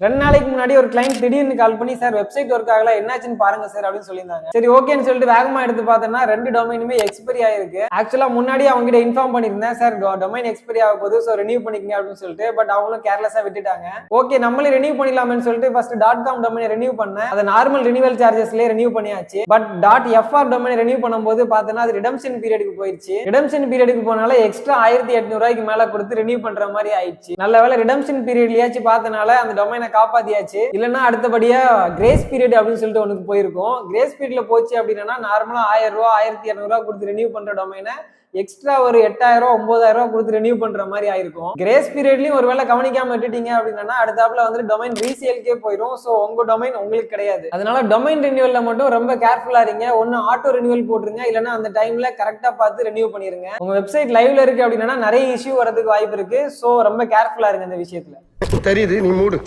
2 நாளைக்கு முன்னாடி ஒரு கிளைண்ட் திடீர்னு கால் பண்ணி சார் வெப்சைட் ஒர்க் ஆகல என்னாச்சுன்னு பாருங்க சார் அப்படின்னு சொல்லியிருந்தாங்க. சரி ஓகேன்னு சொல்லிட்டு வேகமா எடுத்து பார்த்தேன்னா 2 டொமைனுமே எக்ஸ்பைரி ஆயிருக்கு. ஆக்சுவலா முன்னாடி அவங்க கிட்ட இன்ஃபார்ம் பண்ணிருந்தேன் சார் டொமைன் எக்ஸ்பைரி ஆக போகுது சோ ரினியூ பண்ணிக்கங்க அப்படின்னு சொல்லிட்டு. பட் அவங்களும் கேர்லெஸ்ஸா விட்டுட்டாங்க. ஓகே நம்மளே ரினியூ பண்ணிடலாம்னு சொல்லிட்டு ஃபர்ஸ்ட் .com டொமைனை ரினியூ பண்ணேன். அது நார்மல் ரினியூவல் சார்ஜஸ்லயே ரினியூ பண்ணியாச்சு. பட் .fr டொமைனை ரினியூ பண்ணும்போது பார்த்தேன்னா அது ரிடம்ஷன் பீரியடுக்கு போயிடுச்சு. ரிடம்ஷன் பீரியடுக்கு போனால எக்ஸ்ட்ரா 1800 ரூபாய்க்கு மேல கொடுத்து ரினியூ பண்ற மாதிரி ஆயிடுச்சு. நல்ல வேளை ரிடம்ஷன் பீரியட்லயாச்சும் பார்த்தனால அந்த டொமைனை காப்பாத்தியாச்சு. இல்லன்னா அடுத்தபடியா கிரேஸ் பீரியட் அப்படின்னு சொல்லிட்டு ஒண்ணுக்கு போயிருக்கும். கிரேஸ் பீரியட்ல போச்சு அப்படின்னா நார்மலா 1000 ரூபாய் 1200 ரூபாய் கொடுத்து ரினியூ பண்ற டொமைனை எக்ஸ்ட்ரா ஒரு 8000 9000 கொடுத்து ரினியூ பண்ற மாதிரி ஆயிருக்கும். கிரேஸ் பீரியட்லயும் ஒருவேளை கவனிக்காம விட்டுட்டீங்க அப்படின்னா அடுத்தாப்புல வந்து டொமைன் ரீசேல்க்கே போயிடும். சோ உங்க டொமைன் உங்களுக்கு கிடையாது. அதனால டொமைன் ரினியூவல்ல மட்டும் ரொம்ப கேர்ஃபுல்லா இருங்க. ஒன்னு ஆட்டோ ரினியூவல் போட்டுருங்க, இல்லன்னா அந்த டைம்ல கரெக்டா பார்த்து ரினியூ பண்ணிருங்க. உங்க வெப்சைட் லைவ்ல இருக்கு அப்படின்னா நிறைய இஷ்யூ வரதுக்கு வாய்ப்பு இருக்கு. சோ ரொம்ப கேர்ஃபுல்லா இருங்க இந்த விஷயத்துல. தெரியுது, நீ மூடு.